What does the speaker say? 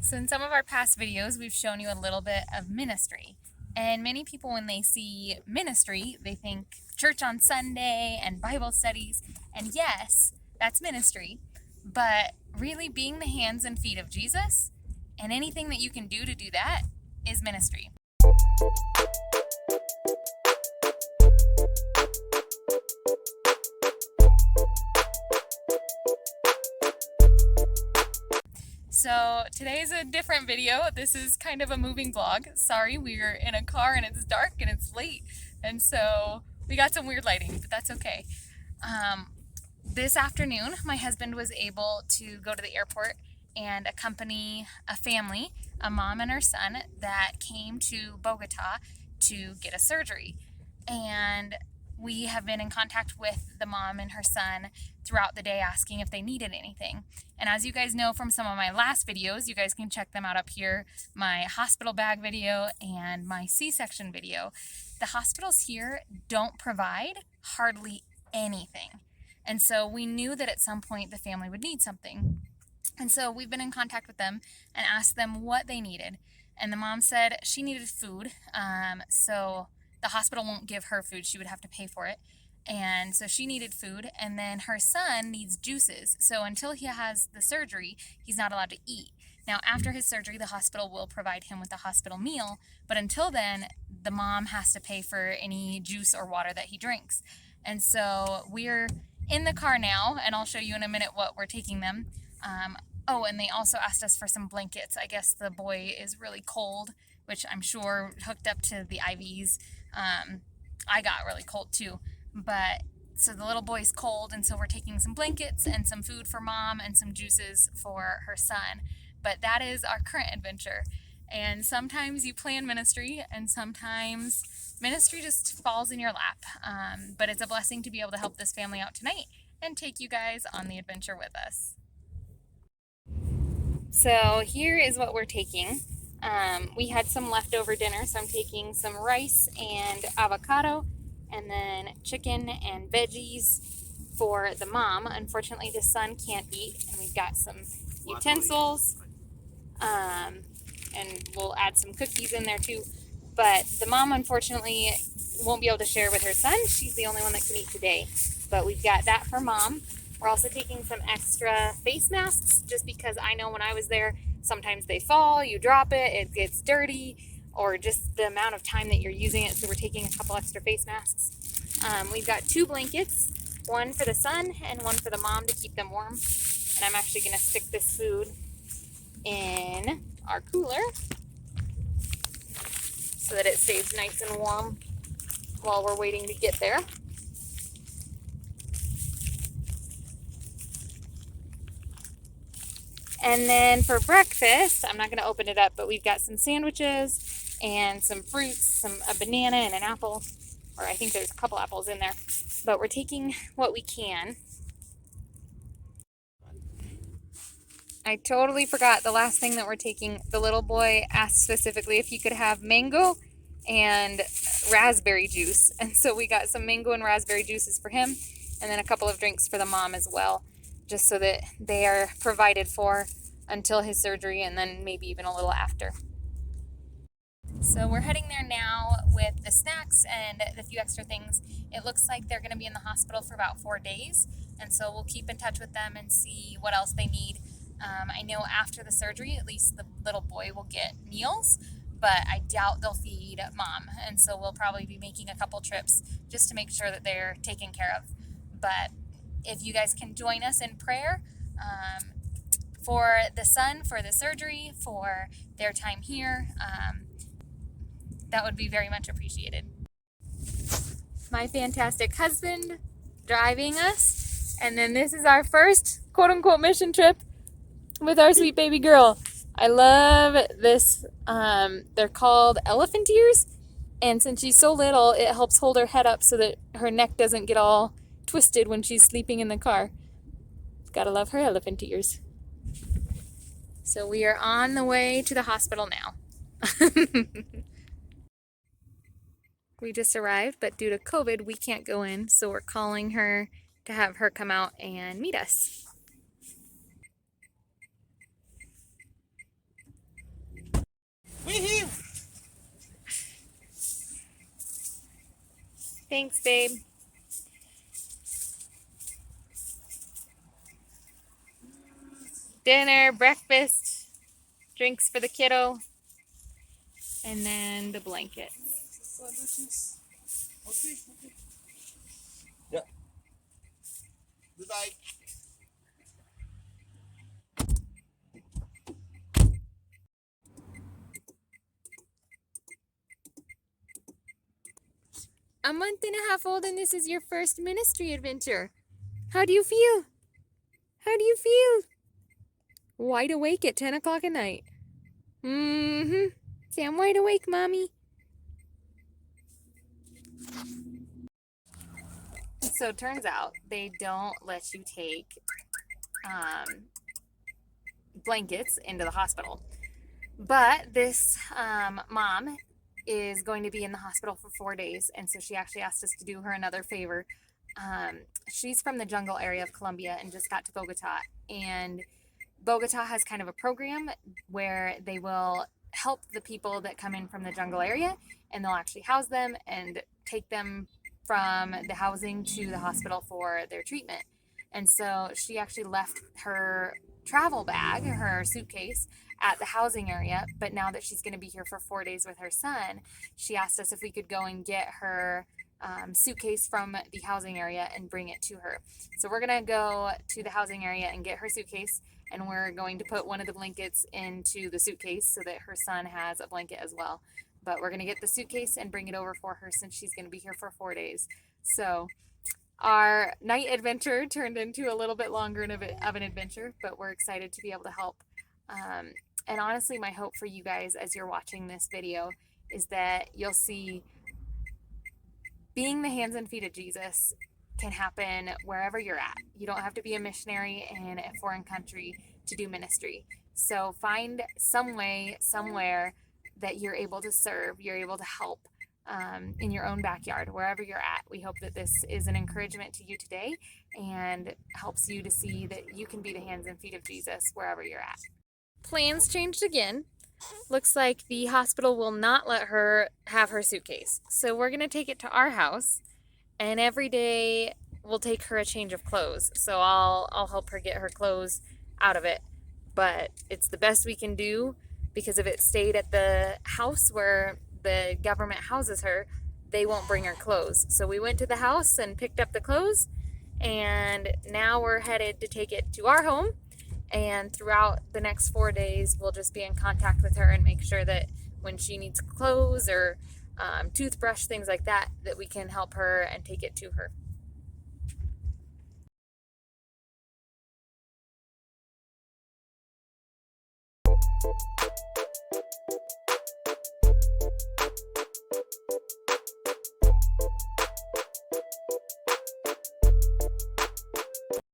So in some of our past videos, we've shown you a little bit of ministry. And many people, when they see ministry, they think church on Sunday and Bible studies. And yes, that's ministry. But really being the hands and feet of Jesus and anything that you can do to do that is ministry. So today's a different video. This is kind of a moving vlog. Sorry, we're in a car and it's dark and it's late. And so we got some weird lighting, but that's okay. This afternoon, my husband was able to go to the airport and accompany a family, a mom and her son, that came to Bogota to get a surgery. And we have been in contact with the mom and her son throughout the day asking if they needed anything. And as you guys know from some of my last videos, you guys can check them out up here, my hospital bag video and my C-section video. The hospitals here don't provide hardly anything. And so we knew that at some point the family would need something. And so we've been in contact with them and asked them what they needed. And the mom said she needed food. So the hospital won't give her food. She would have to pay for it. And so she needed food. And then her son needs juices. So until he has the surgery, he's not allowed to eat. Now, after his surgery, the hospital will provide him with a hospital meal. But until then, the mom has to pay for any juice or water that he drinks. And so we're in the car now, and I'll show you in a minute what we're taking them. Oh, and they also asked us for some blankets. I guess the boy is really cold, which I'm sure hooked up to the IVs. I got really cold too. But so the little boy's cold, and so we're taking some blankets and some food for mom and some juices for her son. But that is our current adventure. And sometimes you plan ministry, and sometimes ministry just falls in your lap. But it's a blessing to be able to help this family out tonight and take you guys on the adventure with us. So here is what we're taking. We had some leftover dinner, so I'm taking some rice and avocado, and then chicken and veggies for the mom. Unfortunately, the son can't eat, and we've got some utensils, and we'll add some cookies in there too. But the mom, unfortunately, won't be able to share with her son. She's the only one that can eat today. But we've got that for mom. We're also taking some extra face masks, just because I know when I was there, sometimes they fall, you drop it, it gets dirty, or just the amount of time that you're using it. So we're taking a couple extra face masks. We've got 2 blankets, one for the son and one for the mom to keep them warm. And I'm actually going to stick this food in our cooler so that it stays nice and warm while we're waiting to get there. And then for breakfast, I'm not going to open it up, but we've got some sandwiches and some fruits, a banana and an apple, or I think there's a couple apples in there, but we're taking what we can. I totally forgot the last thing that we're taking. The little boy asked specifically if he could have mango and raspberry juice. And so we got some mango and raspberry juices for him, and then a couple of drinks for the mom as well, just so that they are provided for until his surgery and then maybe even a little after. So we're heading there now with the snacks and the few extra things. It looks like they're going to be in the hospital for about 4 days, and so we'll keep in touch with them and see what else they need. I know after the surgery, at least the little boy will get meals, but I doubt they'll feed mom, and so we'll probably be making a couple trips just to make sure that they're taken care of. But if you guys can join us in prayer for the son, for the surgery, for their time here, that would be very much appreciated. My fantastic husband driving us, and then this is our first quote-unquote mission trip with our sweet baby girl. I love this. They're called elephant ears, and since she's so little, it helps hold her head up so that her neck doesn't get all twisted when she's sleeping in the car. Gotta love her elephant ears. So we are on the way to the hospital now. We just arrived, but due to COVID, we can't go in, so we're calling her to have her come out and meet us. Thanks, babe. Dinner, breakfast, drinks for the kiddo, and then the blanket. Yeah. Goodbye. A month and a half old, and this is your first ministry adventure. How do you feel? How do you feel? Wide awake at 10 o'clock at night. Mm-hmm. Say, I'm wide awake, Mommy. So it turns out they don't let you take blankets into the hospital. But this mom is going to be in the hospital for 4 days, and so she actually asked us to do her another favor. She's from the jungle area of Colombia and just got to Bogota, and Bogota has kind of a program where they will help the people that come in from the jungle area, and they'll actually house them and take them from the housing to the hospital for their treatment. And so she actually left her travel bag, her suitcase, at the housing area. But now that she's going to be here for 4 days with her son, she asked us if we could go and get her suitcase from the housing area and bring it to her. So we're going to go to the housing area and get her suitcase, and we're going to put one of the blankets into the suitcase so that her son has a blanket as well. But we're going to get the suitcase and bring it over for her since she's going to be here for 4 days. So our night adventure turned into a little bit longer of an adventure, but we're excited to be able to help. And honestly, my hope for you guys as you're watching this video is that you'll see being the hands and feet of Jesus can happen wherever you're at. You don't have to be a missionary in a foreign country to do ministry. So find some way, somewhere that you're able to serve, you're able to help in your own backyard, wherever you're at. We hope that this is an encouragement to you today and helps you to see that you can be the hands and feet of Jesus wherever you're at. Plans changed again. Looks like the hospital will not let her have her suitcase. So we're going to take it to our house, and every day we'll take her a change of clothes. So I'll help her get her clothes out of it. But it's the best we can do, because if it stayed at the house where the government houses her, they won't bring her clothes. So we went to the house and picked up the clothes, and now we're headed to take it to our home. And throughout the next 4 days, we'll just be in contact with her and make sure that when she needs clothes or toothbrush, things like that, that we can help her and take it to her.